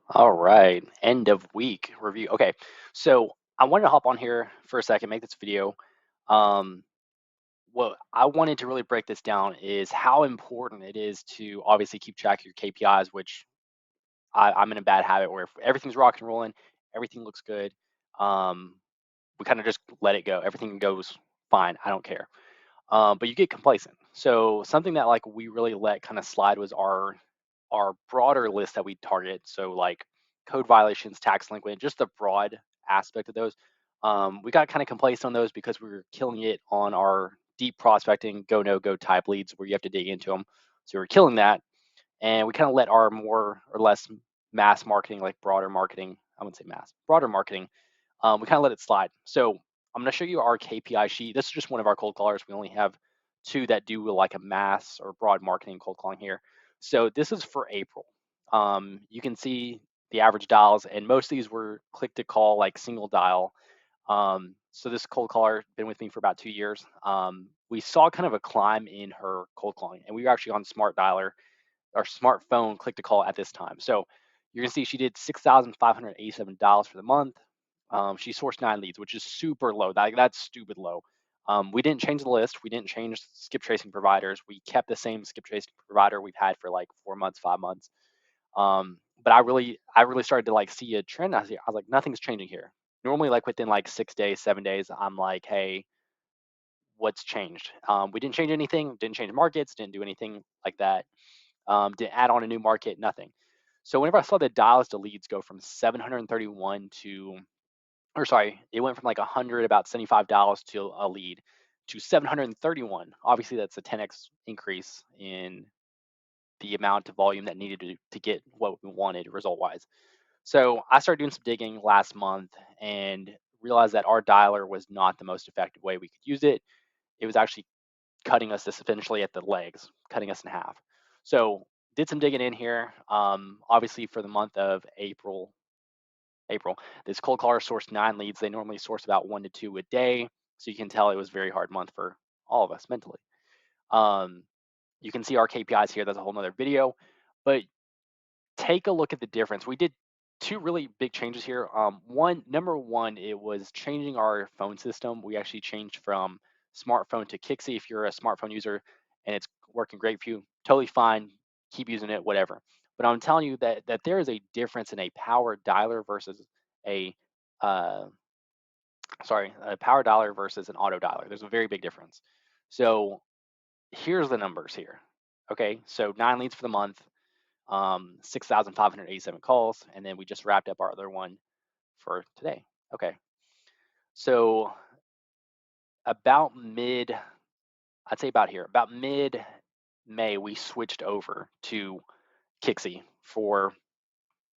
All right, end of week review. Okay, so I wanted to hop on here for a second, make this video. Um, what I wanted to really break this down is how important it is to obviously keep track of your KPIs, which I'm in a bad habit where if everything's rocking and rolling, everything looks good. Um, we kind of just let it go. Everything goes fine. I don't care. But you get complacent. So something that like we really let kind of slide was our broader list that we target. So like code violations, tax delinquent, just the broad aspect of those. We got kind of complacent on those because we were killing it on our deep prospecting, go no go type leads where you have to dig into them. So we were killing that, and we kind of let our more or less mass marketing, like broader marketing. I wouldn't say mass, broader marketing. We kind of let it slide. So I'm going to show you our KPI sheet. This is just one of our cold callers. We only have two that do like a mass or broad marketing cold calling here. So this is for April. You can see the average dials, and most of these were click to call, like single dial. So this cold caller been with me for about 2 years. We saw kind of a climb in her cold calling, and we were actually on smart dialer or smartphone click to call at this time. So you're gonna see she did $6,587 for the month. She sourced 9 leads, which is super low. That's stupid low. We didn't change the list. We didn't change skip tracing providers. We kept the same skip tracing provider we've had for like 4 months, 5 months. But I really started to like see a trend. I was like, nothing's changing here. Normally, like within like 6 days, 7 days, I'm like, hey, what's changed? We didn't change anything. Didn't change markets. Didn't do anything like that. To add on a new market, nothing. So whenever I saw the dials to leads go from 731 to, or sorry, it went from like 100, about $75 to a lead to 731. Obviously, that's a 10x increase in the amount of volume that needed to get what we wanted result wise. So I started doing some digging last month and realized that our dialer was not the most effective way we could use it. It was actually cutting us essentially at the legs, cutting us in half. So did some digging in here. Obviously for the month of April, this cold caller sourced 9 leads. They normally source about 1 to 2 a day. So you can tell it was a very hard month for all of us mentally. Um, you can see our KPIs here. That's a whole nother video, but take a look at the difference. We did two really big changes here. Number one, it was changing our phone system. We actually changed from smartphone to Kixie. If you're a smartphone user and it's working great for you, totally fine. Keep using it, whatever. But I'm telling you that there is a difference in a power dialer versus a uh, a power dialer versus an auto dialer. There's a very big difference. So here's the numbers here. Okay, so 9 leads for the month, 6,587 calls, and then we just wrapped up our other one for today. Okay, so about mid, I'd say about here, about mid May, we switched over to Kixie for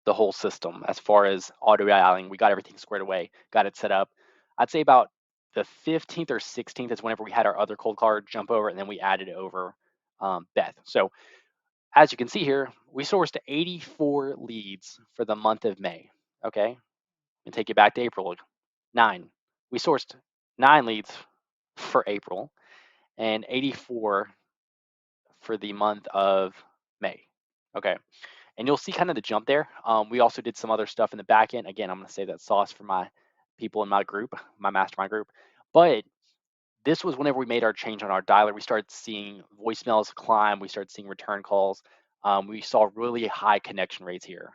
the whole system as far as auto dialing. We got everything squared away, got it set up. I'd say about the 15th or 16th is whenever we had our other cold card jump over, and then we added over Beth. So as you can see here, we sourced 84 leads for the month of May. Okay, and take it back to April, 9. We sourced 9 leads for April and 84 for the month of May. Okay, and you'll see kind of the jump there. We also did some other stuff in the back end. Again, I'm going to save that sauce for my people in my group, my mastermind group. But this was whenever we made our change on our dialer. We started seeing voicemails climb. We started seeing return calls. We saw really high connection rates here.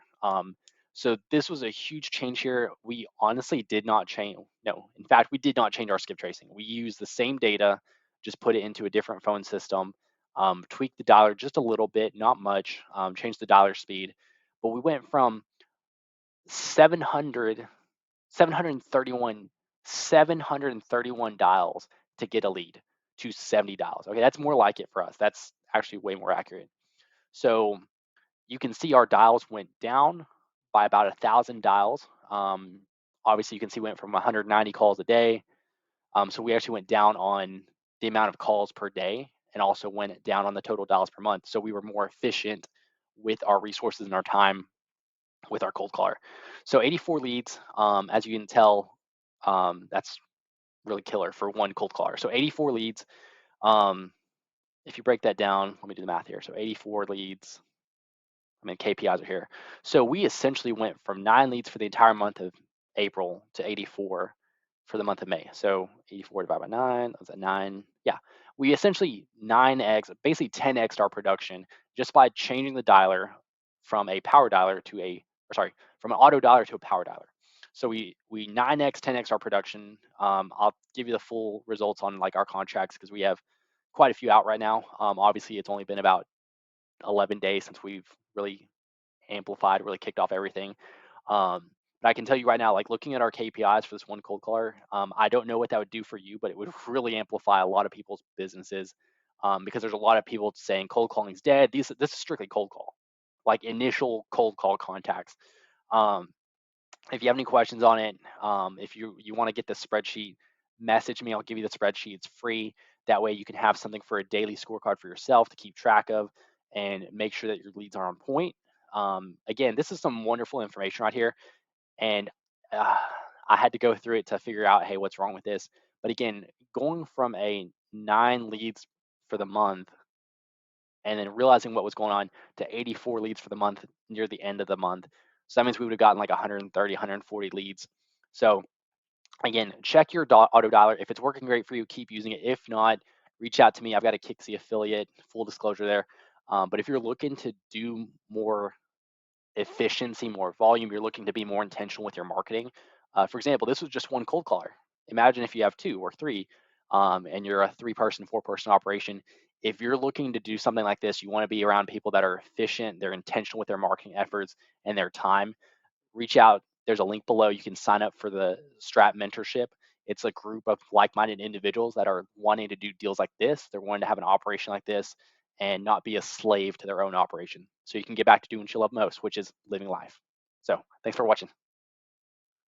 So this was a huge change here. We honestly did not change. No, in fact, we did not change our skip tracing. We used the same data, just put it into a different phone system, tweaked the dialer just a little bit, not much, changed the dialer speed. But we went from 700, 731, 731 dials to get a lead to 70 dials. Okay, that's more like it for us. That's actually way more accurate. So you can see our dials went down by about 1,000 dials. Obviously, you can see we went from 190 calls a day. So we actually went down on the amount of calls per day and also went down on the total dials per month. So we were more efficient with our resources and our time with our cold caller. So 84 leads, as you can tell, that's really killer for one cold caller. So 84 leads. Um, if you break that down, let me do the math here. So 84 leads I mean, KPIs are here. So we essentially went from 9 leads for the entire month of April to 84 for the month of May. So 84 divided by 9, that's a 9. Yeah, we essentially 9x, basically 10x our production just by changing the dialer from a power dialer to or sorry, from an auto dialer to a power dialer. So we 9x, 10x our production. I'll give you the full results on like our contracts because we have quite a few out right now. Obviously, it's only been about 11 days since we've really amplified, really kicked off everything. But I can tell you right now, like looking at our KPIs for this one cold caller, I don't know what that would do for you, but it would really amplify a lot of people's businesses because there's a lot of people saying cold calling is dead. This is strictly cold call, like initial cold call contacts. Um, if you have any questions on it, if you want to get the spreadsheet, message me. I'll give you the spreadsheet. It's free. That way you can have something for a daily scorecard for yourself to keep track of and make sure that your leads are on point. Again, this is some wonderful information right here, and uh, I had to go through it to figure out, hey, what's wrong with this? But again, going from a 9 leads for the month and then realizing what was going on to 84 leads for the month near the end of the month. So that means we would have gotten like 130, 140 leads. So again, check your auto dialer. If it's working great for you, keep using it. If not, reach out to me. I've got a Kixie affiliate, full disclosure there. But if you're looking to do more efficiency, more volume, you're looking to be more intentional with your marketing. For example, this was just one cold caller. Imagine if you have two or three, and you're a 3-person, 4-person operation. If you're looking to do something like this, you want to be around people that are efficient, they're intentional with their marketing efforts and their time. Reach out. There's a link below. You can sign up for the Strat Mentorship. It's a group of like-minded individuals that are wanting to do deals like this. They're wanting to have an operation like this and not be a slave to their own operation. So you can get back to doing what you love most, which is living life. So thanks for watching.